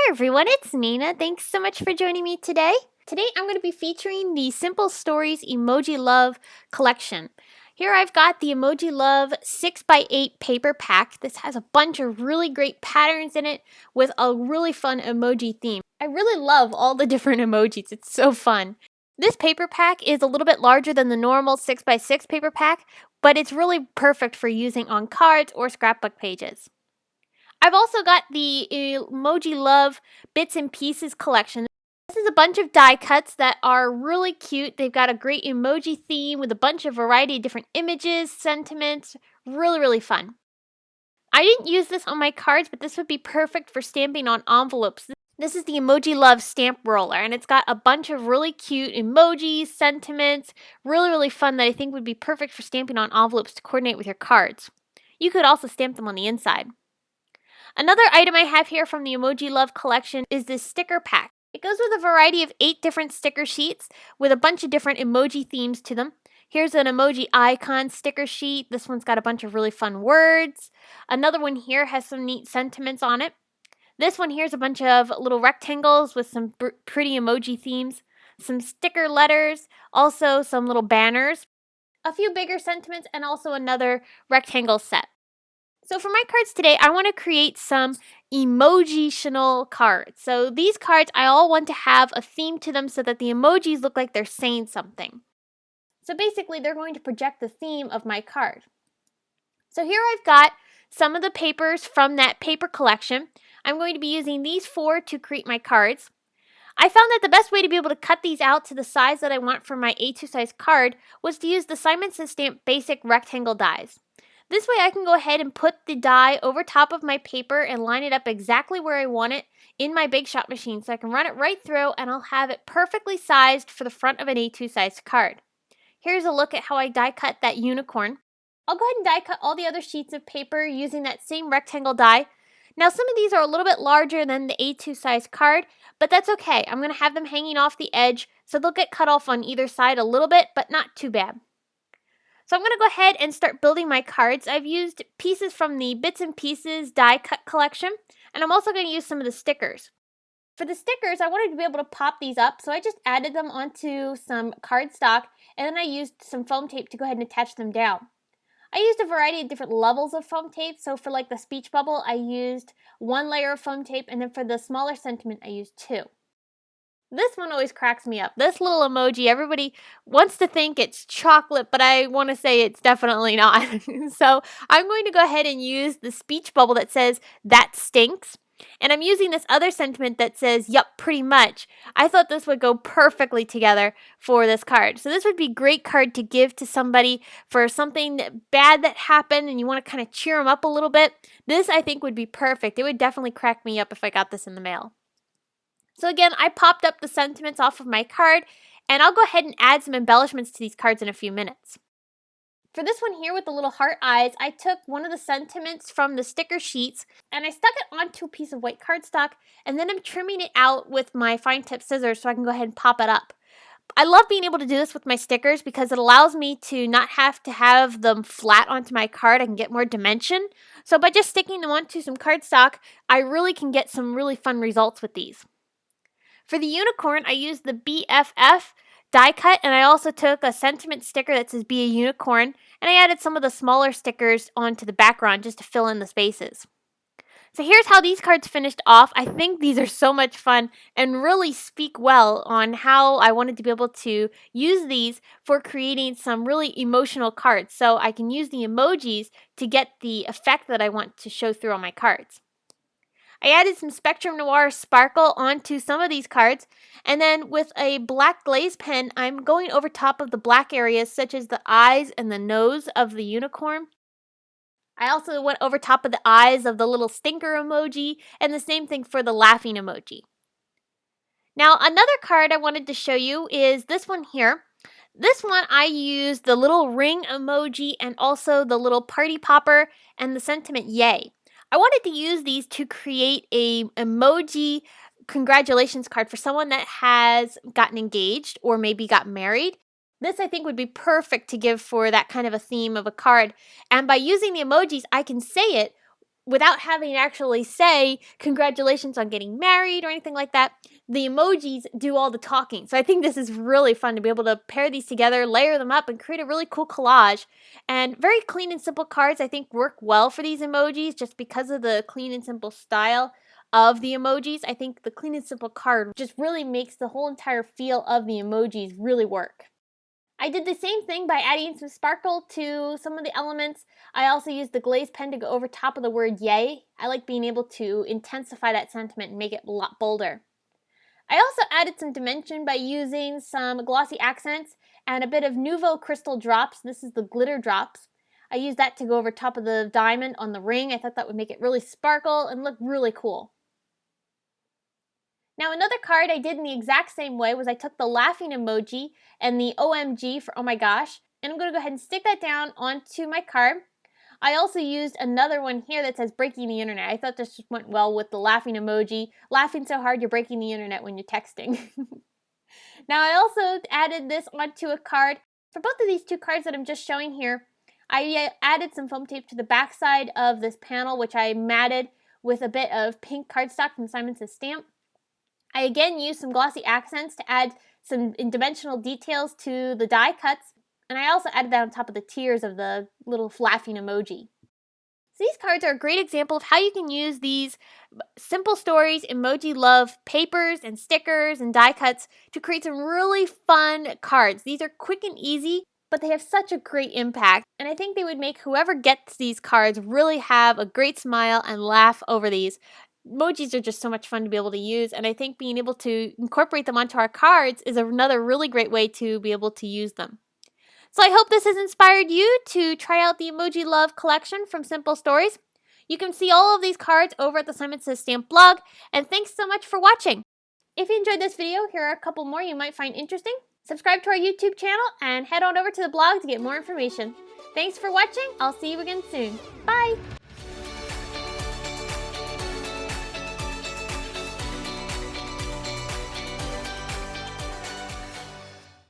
everyone, it's Nina. Thanks so much for joining me today. Today I'm going to be featuring the Simple Stories Emoji Love collection. Here I've got the Emoji Love 6x8 paper pack. This has a bunch of really great patterns in it with a really fun emoji theme. I really love all the different emojis. It's so fun. This paper pack is a little bit larger than the normal 6x6 paper pack, but it's really perfect for using on cards or scrapbook pages. I've also got the Emoji Love Bits and Pieces collection. This is a bunch of die cuts that are really cute. They've got a great emoji theme with a bunch of variety of different images, sentiments. Really fun. I didn't use this on my cards, but this would be perfect for stamping on envelopes. This is the Emoji Love stamp roller, and it's got a bunch of really cute emojis, sentiments, really fun that I think would be perfect for stamping on envelopes to coordinate with your cards. You could also stamp them on the inside. Another item I have here from the Emoji Love collection is this sticker pack. It goes with a variety of 8 different sticker sheets with a bunch of different emoji themes to them. Here's an emoji icon sticker sheet. This one's got a bunch of really fun words. Another one here has some neat sentiments on it. This one here is a bunch of little rectangles with some pretty emoji themes. Some sticker letters, also some little banners, a few bigger sentiments, and also another rectangle set. So for my cards today, I want to create some Emoji-tional cards. So these cards, I all want to have a theme to them so that the emojis look like they're saying something. So basically, they're going to project the theme of my card. So here I've got some of the papers from that paper collection. I'm going to be using these 4 to create my cards. I found that the best way to be able to cut these out to the size that I want for my A2 size card was to use the Simon Says Stamp Basic Rectangle dies. This way I can go ahead and put the die over top of my paper and line it up exactly where I want it in my Big Shot machine so I can run it right through and I'll have it perfectly sized for the front of an A2 size card. Here's a look at how I die cut that unicorn. I'll go ahead and die cut all the other sheets of paper using that same rectangle die. Now some of these are a little bit larger than the A2 size card, but that's okay. I'm going to have them hanging off the edge so they'll get cut off on either side a little bit, but not too bad. So I'm going to go ahead and start building my cards. I've used pieces from the Bits and Pieces die cut collection, and I'm also going to use some of the stickers. For the stickers, I wanted to be able to pop these up, so I just added them onto some cardstock, and then I used some foam tape to go ahead and attach them down. I used a variety of different levels of foam tape, so for like the speech bubble, I used 1 layer of foam tape, and then for the smaller sentiment, I used 2. This one always cracks me up. This little emoji, everybody wants to think it's chocolate, but I want to say it's definitely not. So I'm going to go ahead and use the speech bubble that says, "That stinks." And I'm using this other sentiment that says, "Yup, pretty much." I thought this would go perfectly together for this card. So this would be a great card to give to somebody for something bad that happened and you want to kind of cheer them up a little bit. This, I think, would be perfect. It would definitely crack me up if I got this in the mail. So again, I popped up the sentiments off of my card, and I'll go ahead and add some embellishments to these cards in a few minutes. For this one here with the little heart eyes, I took one of the sentiments from the sticker sheets, and I stuck it onto a piece of white cardstock, and then I'm trimming it out with my fine tip scissors so I can go ahead and pop it up. I love being able to do this with my stickers because it allows me to not have to have them flat onto my card. I can get more dimension. So by just sticking them onto some cardstock, I really can get some really fun results with these. For the unicorn, I used the BFF die cut, and I also took a sentiment sticker that says "Be a Unicorn," and I added some of the smaller stickers onto the background just to fill in the spaces. So here's how these cards finished off. I think these are so much fun and really speak well on how I wanted to be able to use these for creating some really emotional cards. So I can use the emojis to get the effect that I want to show through on my cards. I added some Spectrum Noir sparkle onto some of these cards, and then with a black glaze pen, I'm going over top of the black areas such as the eyes and the nose of the unicorn. I also went over top of the eyes of the little stinker emoji, and the same thing for the laughing emoji. Now, another card I wanted to show you is this one here. This one I used the little ring emoji and also the little party popper and the sentiment "Yay." I wanted to use these to create a emoji congratulations card for someone that has gotten engaged or maybe got married. This, I think, would be perfect to give for that kind of a theme of a card. And by using the emojis, I can say it without having to actually say congratulations on getting married or anything like that, the emojis do all the talking. So I think this is really fun to be able to pair these together, layer them up, and create a really cool collage. And very clean and simple cards I think work well for these emojis just because of the clean and simple style of the emojis. I think the clean and simple card just really makes the whole entire feel of the emojis really work. I did the same thing by adding some sparkle to some of the elements. I also used the glaze pen to go over top of the word yay. I like being able to intensify that sentiment and make it a lot bolder. I also added some dimension by using some glossy accents and a bit of Nouveau Crystal drops. This is the glitter drops. I used that to go over top of the diamond on the ring. I thought that would make it really sparkle and look really cool. Now another card I did in the exact same way was I took the laughing emoji and the OMG for oh my gosh, and I'm going to go ahead and stick that down onto my card. I also used another one here that says breaking the internet. I thought this just went well with the laughing emoji. Laughing so hard you're breaking the internet when you're texting. Now I also added this onto a card. For both of these two cards that I'm just showing here, I added some foam tape to the back side of this panel, which I matted with a bit of pink cardstock from Simon Says Stamp. I again used some glossy accents to add some dimensional details to the die cuts, and I also added that on top of the tears of the little laughing emoji. So these cards are a great example of how you can use these Simple Stories Emoji Love papers and stickers and die cuts to create some really fun cards. These are quick and easy, but they have such a great impact, and I think they would make whoever gets these cards really have a great smile and laugh over these. Emojis are just so much fun to be able to use, and I think being able to incorporate them onto our cards is another really great way to be able to use them. So I hope this has inspired you to try out the Emoji Love collection from Simple Stories. You can see all of these cards over at the Simon Says Stamp blog, and thanks so much for watching. If you enjoyed this video, here are a couple more you might find interesting. Subscribe to our YouTube channel and head on over to the blog to get more information. Thanks for watching. I'll see you again soon. Bye!